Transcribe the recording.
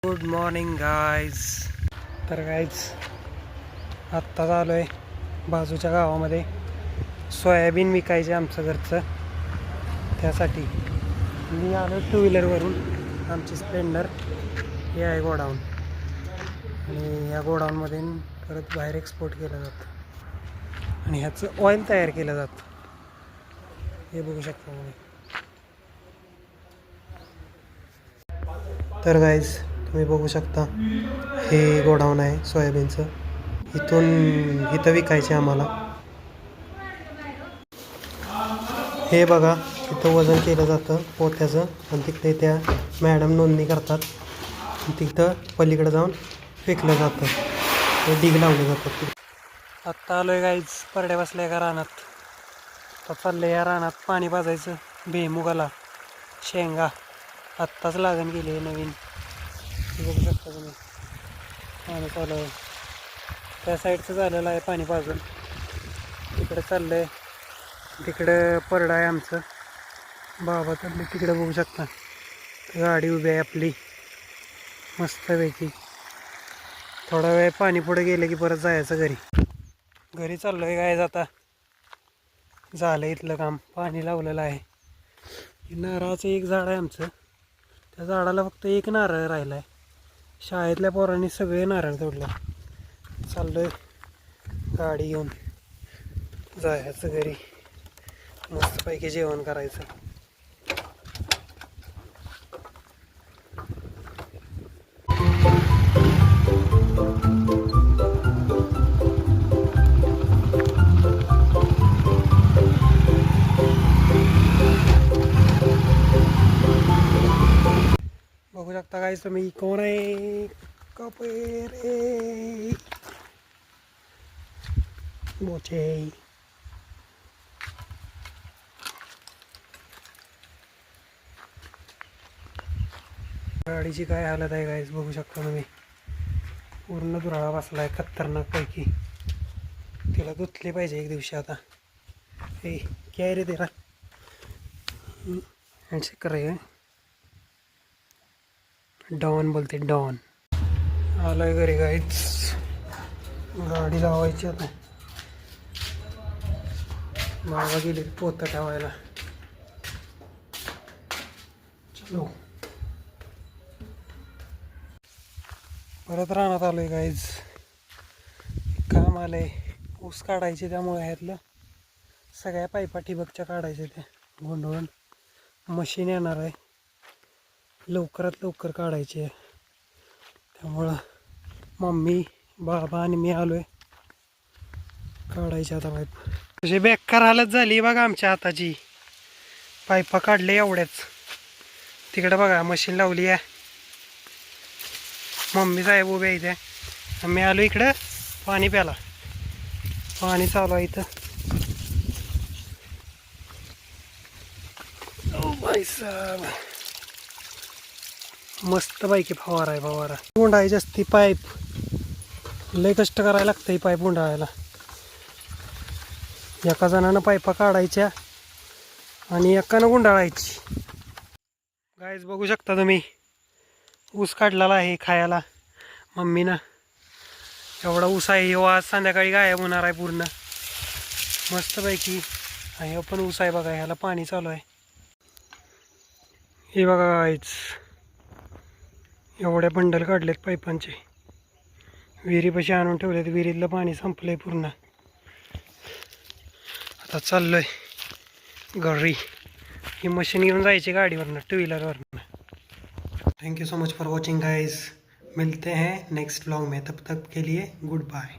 Good morning guys. तर guys आत्ताच आलो आहे बाजूच्या गावामध्ये. सोयाबीन विकायचे आमचं घरचं, त्यासाठी मी आलो टू व्हीलरवरून. आमची स्प्लेंडर हे आहे गोडाऊन, आणि या गोडाऊनमध्ये परत बाहेर एक्सपोर्ट केलं जातं आणि ह्याचं ऑइल तयार केलं जातं. हे बघू शकता तुम्ही. तर गाईज तुम्ही बघू शकता, हे गोडाऊन आहे सोयाबीनचं. इथं विकायचे आम्हाला. हे बघा, इथं वजन केलं जातं पोत्याचं, आणि तिकडे त्या मॅडम नोंदणी करतात. तिथं पलीकडे जाऊन फेकलं जातं, ते डिग लावले जातात. आत्ता आलो आहे गाईज, परड्या बसल्या का रानात. आता चाललं या रानात पाणी पाजायचं. भुईमुगाला शेंगा आत्ताच लागण गेली आहे नवीन. बघू शकता तुम्ही, पाणी चालू आहे. त्या साईडचं झालेलं आहे पाणी पाजून. तिकडे चाललं आहे, तिकडं परडा आहे आमचं. बाबा चालले तिकडे, बघू शकता. गाडी उभी आहे आपली मस्तपैकी. थोडा वेळ पाणी पुढे गेलं की परत जायचं घरी चाललो आहे काय. आता झालं इथलं काम, पाणी लावलेलं आहे. नारळाचं एक झाड आहे आमचं, त्या झाडाला फक्त एक नारळ राहिला आहे. शाळेतल्या पोरांनी सगळे नारळ तोडले. चाललोय गाडी घेऊन जायचं घरी, मस्तपैकी जेवण करायचं. बघू शकता काय तुम्ही, कोण आहे कपेरे बोचे. गाडीची काय हालत आहे गाईस, बघू शकता तुम्ही. पूर्ण दुराळा बसलाय खतरनाक पैकी. तिला धुतली पाहिजे एक दिवशी आता. हे काय रे तेरा हँडशेक करायचं. डॉन बोलते, डॉन. आलोय घरी गाईच, गाडी लावायची आता. बाबा गेले पोतं ठेवायला. चलो परत रानात आलोय गाईज. काम आलंय, ऊस काढायचे, त्यामुळे ह्यातलं सगळ्या पायपा ठिबकच्या काढायच्या. त्या गोंधळून मशीन येणार आहे, लवकरात लवकर काढायची आहे. त्यामुळं मम्मी, बाबा आणि मी आलोय काढायची आता पाईप. म्हणजे बेकार हालत झाली बघा आमच्या हाताची. पायपा काढले एवढ्याच. तिकडे बघा मशीन लावली आहे. मम्मी साहेब उभे आहे इथे, मी आलो इकडं पाणी प्याला. पाणी चालू आहे इथं. ओ भाई साहेब, मस्त पैकी फवारा आहे, फवारा. गुंडाळायची असती पाईप, लय कष्ट करायला लागतं ही पाईप गुंडाळायला. एका जणानं पाईपा काढायच्या आणि एकानं गुंडाळायची. गाईज बघू शकता तुम्ही, ऊस काढलेला आहे खायला मम्मीनं. एवढा ऊस आहे, हो आज संध्याकाळी गायब होणार आहे पूर्ण मस्तपैकी. आणि पण ऊस आहे बघा, ह्याला पाणी चालू आहे. हे बघा गाईज, एवढ्या बंडल काढलेत पाईपांचे. विहिरीपाशी आणून ठेवलेत, विहिरीतलं पाणी संपलंय पूर्ण. आता चाललोय घरी. ही मशीन घेऊन जायची गाडीवरनं, टू व्हीलरवरनं. Thank you so much for watching guys. मिलते हैं नेक्स्ट व्लॉग में, तब तक के लिए गुड बाय.